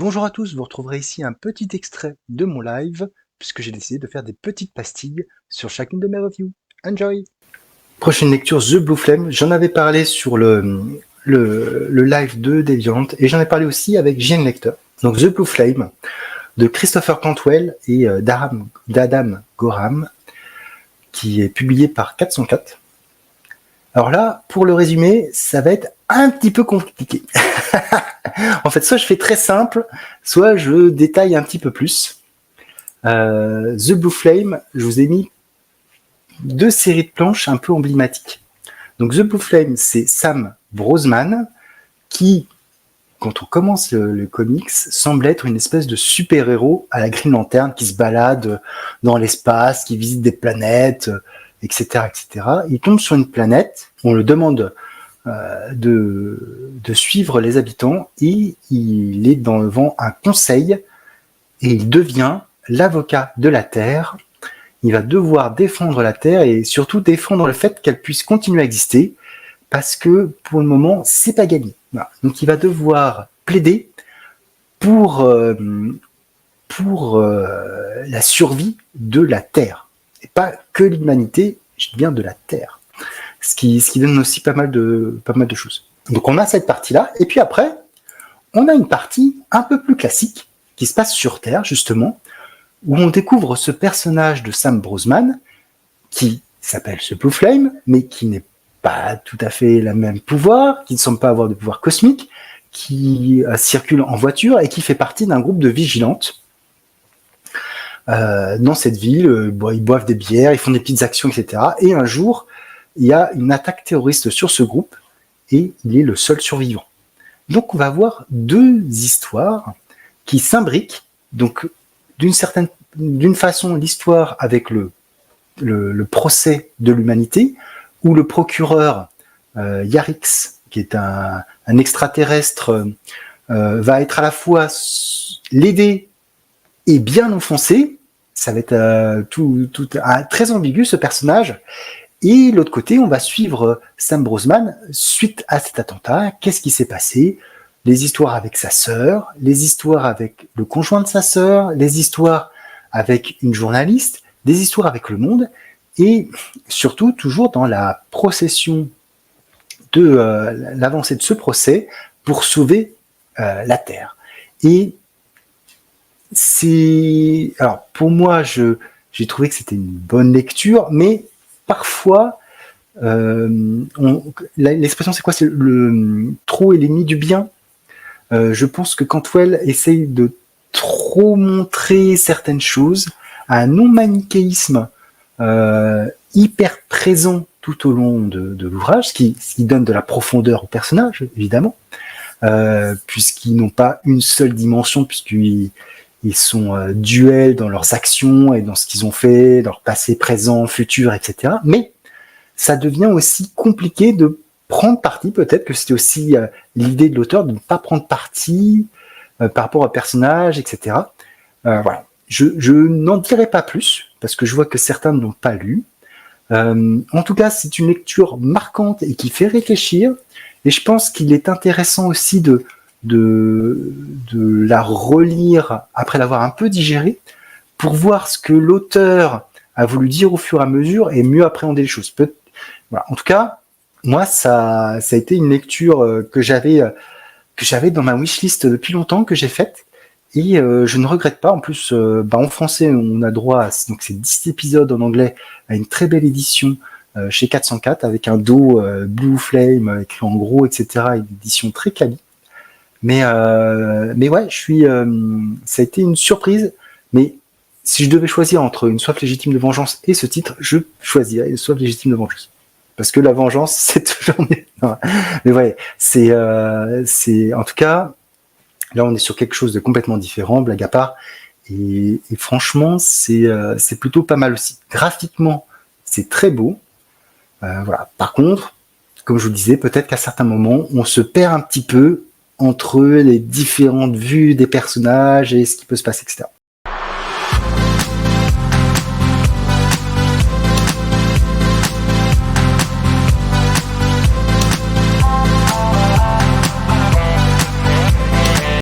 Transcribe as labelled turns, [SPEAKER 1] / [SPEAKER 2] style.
[SPEAKER 1] Bonjour à tous, vous retrouverez ici un petit extrait de mon live, puisque j'ai décidé de faire des petites pastilles sur chacune de mes reviews. Enjoy! Prochaine lecture, The Blue Flame. J'en avais parlé sur le live de Deviant, et j'en ai parlé aussi avec JN Lecter. Donc The Blue Flame, de Christopher Cantwell et d'Adam Gorham, qui est publié par 404. Alors là, pour le résumé, ça va être un petit peu compliqué. En fait, soit je fais très simple, soit je détaille un petit peu plus. The Blue Flame, je vous ai mis 2 séries de planches un peu emblématiques. Donc The Blue Flame, c'est Sam Brosman, qui, quand on commence le comics, semble être une espèce de super-héros à la Green Lantern qui se balade dans l'espace, qui visite des planètes, etc., etc. Il tombe sur une planète, on le demande de suivre les habitants, et il est devant un conseil et il devient l'avocat de la Terre. Il va devoir défendre la Terre et surtout défendre le fait qu'elle puisse continuer à exister, parce que pour le moment c'est pas gagné. Voilà. Donc il va devoir plaider pour la survie de la Terre, et pas que l'humanité, je dis bien de la Terre. Ce qui donne aussi pas mal de choses. Donc on a cette partie-là, et puis après, on a une partie un peu plus classique, qui se passe sur Terre, justement, où on découvre ce personnage de Sam Brosman, qui s'appelle The Blue Flame, mais qui n'est pas tout à fait le même pouvoir, qui ne semble pas avoir de pouvoir cosmique, qui circule en voiture, et qui fait partie d'un groupe de vigilantes. Dans cette ville, ils boivent des bières, ils font des petites actions, etc. Et un jour, il y a une attaque terroriste sur ce groupe, et il est le seul survivant. Donc on va avoir 2 histoires qui s'imbriquent. Donc d'une façon, l'histoire avec le procès de l'humanité, où le procureur Yarix, qui est un extraterrestre, va être à la fois l'aider et bien l'enfoncer. Ça va être très ambigu, ce personnage. Et de l'autre côté, on va suivre Sam Brosman suite à cet attentat. Qu'est-ce qui s'est passé? Les histoires avec sa sœur, les histoires avec le conjoint de sa sœur, les histoires avec une journaliste, des histoires avec le monde, et surtout toujours dans la procession de l'avancée de ce procès pour sauver la Terre. Et alors pour moi, j'ai trouvé que c'était une bonne lecture, mais parfois, l'expression c'est quoi? C'est le trop est l'ennemi du bien. Je pense que Cantwell essaye de trop montrer certaines choses, un non-manichéisme hyper présent tout au long de l'ouvrage, ce qui donne de la profondeur au personnage, évidemment, puisqu'ils n'ont pas une seule dimension, puisqu'ils sont duels dans leurs actions et dans ce qu'ils ont fait, leur passé, présent, futur, etc. Mais ça devient aussi compliqué de prendre parti. Peut-être que c'était aussi l'idée de l'auteur de ne pas prendre parti par rapport au personnage, etc. Voilà. Je n'en dirai pas plus, parce que je vois que certains ne l'ont pas lu. En tout cas, c'est une lecture marquante et qui fait réfléchir. Et je pense qu'il est intéressant aussi de la relire après l'avoir un peu digérée, pour voir ce que l'auteur a voulu dire au fur et à mesure et mieux appréhender les choses. Voilà. En tout cas, moi, ça a été une lecture que j'avais dans ma wishlist depuis longtemps, que j'ai faite, et je ne regrette pas. En plus, en français, on a droit à donc c'est 10 épisodes, en anglais à une très belle édition chez 404, avec un dos Blue Flame écrit en gros, etc. Une édition très quali. Mais ouais, ça a été une surprise. Mais si je devais choisir entre Une soif légitime de vengeance et ce titre, je choisirais Une soif légitime de vengeance. Parce que la vengeance, c'est toujours mieux. Mais ouais, c'est en tout cas, là on est sur quelque chose de complètement différent, blague à part. Et franchement, c'est plutôt pas mal aussi. Graphiquement, c'est très beau. Voilà. Par contre, comme je vous le disais, peut-être qu'à certains moments, on se perd un petit peu entre les différentes vues des personnages et ce qui peut se passer, etc.